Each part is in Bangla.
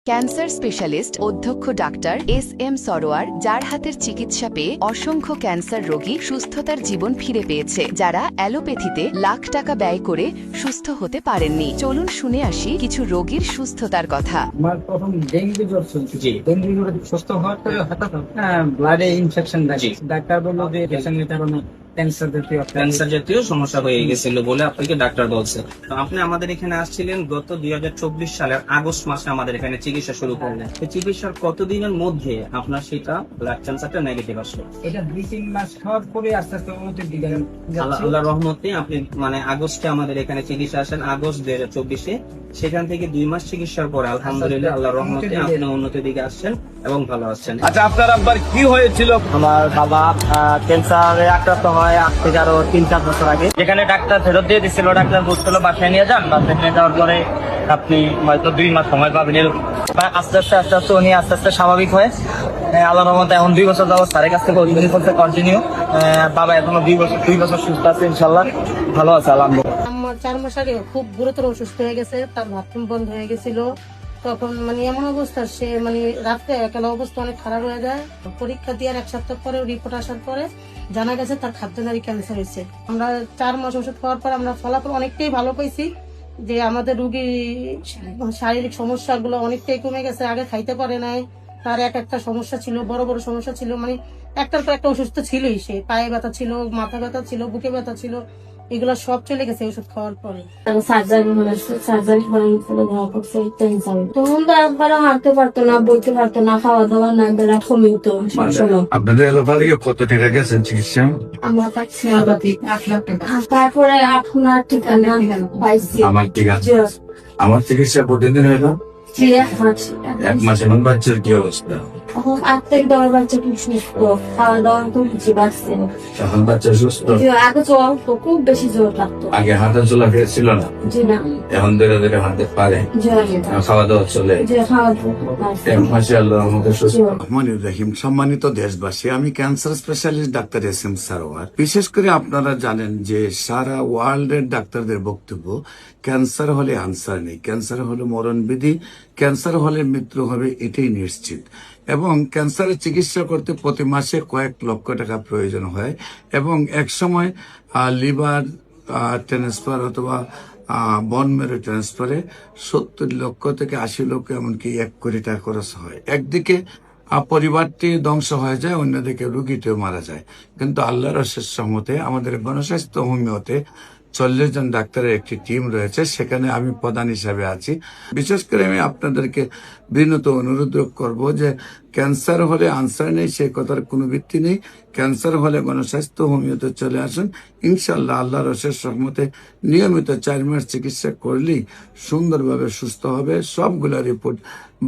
ক্যান্সার স্পেশালিস্ট অধ্যক্ষ ডাক্তার এস.এম. সরোয়ার, যার হাতের চিকিৎসা পেয়ে অসংখ্য ক্যান্সার রোগী সুস্থতার জীবন ফিরে পেয়েছে, যারা অ্যালোপ্যাথিতে লাখ টাকা ব্যয় করে সুস্থ হতে পারেননি। চলুন শুনে আসি কিছু রোগীর সুস্থতার কথা। আমার প্রথম ডেঙ্গু জ্বর ছিল, ডেঙ্গু জ্বরে সুস্থ হওয়ার পরে হঠাৎ ব্লাডে ইনফেকশন থাকে। ডাক্তার বললো যে ক্যান্সার জাতীয় সমস্যা হয়ে গেছিল বলে আপনাকে ডাক্তার বলছে। তো আপনি আমাদের এখানে আসছিলেন গত 2024 সালের আগস্ট মাসে আমাদের এখানে চিকিৎসা শুরু করলেন। চিকিৎসার কতদিনের মধ্যে আপনার সেটা ব্লাড ক্যান্সারটা নেগেটিভ আসলো? এটা 2-3 মাস খাওয়ার পরে আস্তে আস্তে উন্নতির দিকে আল্লাহ রহমতে আপনি আগস্টে আমাদের এখানে চিকিৎসা আসেন, আগস্ট 2024-এ। সেখান থেকে 2 মাস চিকিৎসার পরে আলহামদুলিল্লাহ আল্লাহ রহমতে আপনি উন্নতির দিকে আসছেন এবং ভালো আছেন। আচ্ছা, আপনার আব্বার কি হয়েছিল? আমার বাবা ক্যান্সারে আক্রান্ত হয় আজ থেকে আরো 3-4 বছর আগে। যেখানে ডাক্তার ফেরত দিয়ে দিচ্ছিল, ডাক্তার বলছিল বাসায় নিয়ে যান। বাসায় নিয়ে যাওয়ার পরে আপনি হয়তো 2 মাস সময় পাবেন। আস্তে আস্তে উনি আস্তে আস্তে স্বাভাবিক হয়। আল্লাহর রহমতে এখন 2 বছর যাবত স্যারের কাছ থেকে কন্টিনিউ। বাবা এখনো 2 বছর সুস্থ আছে, ইনশাল্লাহ ভালো আছে আলহামদুলিল্লাহ। আমার 4 মাস আগে খুব গুরুতর অসুস্থ হয়ে গেছে, তার বাথরুম বন্ধ হয়ে গেছিল। তখন এমন অবস্থা, সে রাত্রে একালা অবস্থা অনেক খারাপ হয়ে যায়। পরীক্ষা দেওয়ার 1 সপ্তাহ পরে রিপোর্ট আসার পরে জানা গেছে তার খাদ্যনালী ক্যান্সার হয়েছে। আমরা 4 মাস ওষুধ খাওয়ার পর আমরা ফলাফল অনেকটাই ভালো পাইছি, যে আমাদের রোগীর শারীরিক সমস্যাগুলো অনেকটাই কমে গেছে। আগে খাইতে পারে নাই, তার একটা সমস্যা ছিল, বড় বড় সমস্যা ছিল, একটার পর একটা অসুস্থ ছিলই। সে পায়ে ব্যথা ছিল, মাথা ব্যথা ছিল, বুকে ব্যথা ছিল, এগুলো সব চলে গেছে ওষুধ খাওয়ার পরে। তখন তো একবারও হাঁটতে পারতো না, বইতে পারতো না, খাওয়া দাওয়া না, বেলা কমে হতো। আপনাদের এলাকায় কত টাকা গেছেন চিকিৎসা? আমরা পাচ্ছি 8 লাখ টাকা। তারপরে আপনার ঠিকানা পাইছি। আমার ঠিক আছে, আমার চিকিৎসা প্রতিদিন হইলো 1 মাস। এখন বাচ্চার কি অবস্থা? এখন 8 থেকে 10 বাচ্চা খুব সুস্থ, খাওয়া দাওয়া তো বুঝে পারছে। এখন বাচ্চা সুস্থ? আগে জ্বর তো খুব বেশি জ্বর লাগতো। আগে হাঁটা চলা ছিল না? জি না। এখন ধীরে ধীরে হাঁটতে পারে, খাওয়া দাওয়া চলে? রহমানির রহিম। সম্মানিত দেশবাসী, আমি cancer specialist doctor SM. Sarwar. বিশেষ করে আপনারা জানেন যে সারা ওয়ার্ল্ডের ডাক্তারদের বক্তব্য, ক্যান্সার হলে আনসার নেই, ক্যান্সার হলে মরণবিধি, ক্যান্সার হলে মৃত্যু হবে, এটাই নিশ্চিত। এবং ক্যান্সারের চিকিৎসা করতে প্রতি মাসে কয়েক লক্ষ টাকা প্রয়োজন হয় এবং এক সময় লিভার ট্রান্সফার অথবা বন মেরু ট্রান্সফারে 70 লক্ষ থেকে 80 লক্ষ, এমনকি 1 কোটি টাকা খরচ হয়। একদিকে পরিবারটি ধ্বংস হয়ে যায়, অন্যদিকে রোগীটিও মারা যায়। কিন্তু আল্লাহর অশেষ রহমতে আমাদের গণস্বাস্থ্য হোমিওতে 40 জন ডাক্তারের একটি টিম রয়েছে, সেখানে আমি প্রধান হিসাবে আছি। বিশেষ করে আমি আপনাদেরকে বিনীত অনুরোধ করব যে ক্যান্সার হলে আনসার নেই, সে কথার কোনো ভিত্তি নেই। ক্যান্সার হলে গণস্বাস্থ্য হোমিওতে চলে আসুন, ইনশাল্লাহ আল্লাহর অশেষ রহমতে নিয়মিত 4 মাস চিকিৎসা করলেই সুন্দরভাবে সুস্থ হবে। সবগুলো রিপোর্ট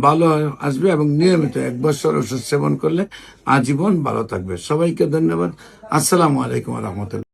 ভালো আসবে এবং নিয়মিত 1 বছর ওষুধ সেবন করলে আজীবন ভালো থাকবে। সবাইকে ধন্যবাদ। আসসালামু আলাইকুম রহমতুল্লাহ।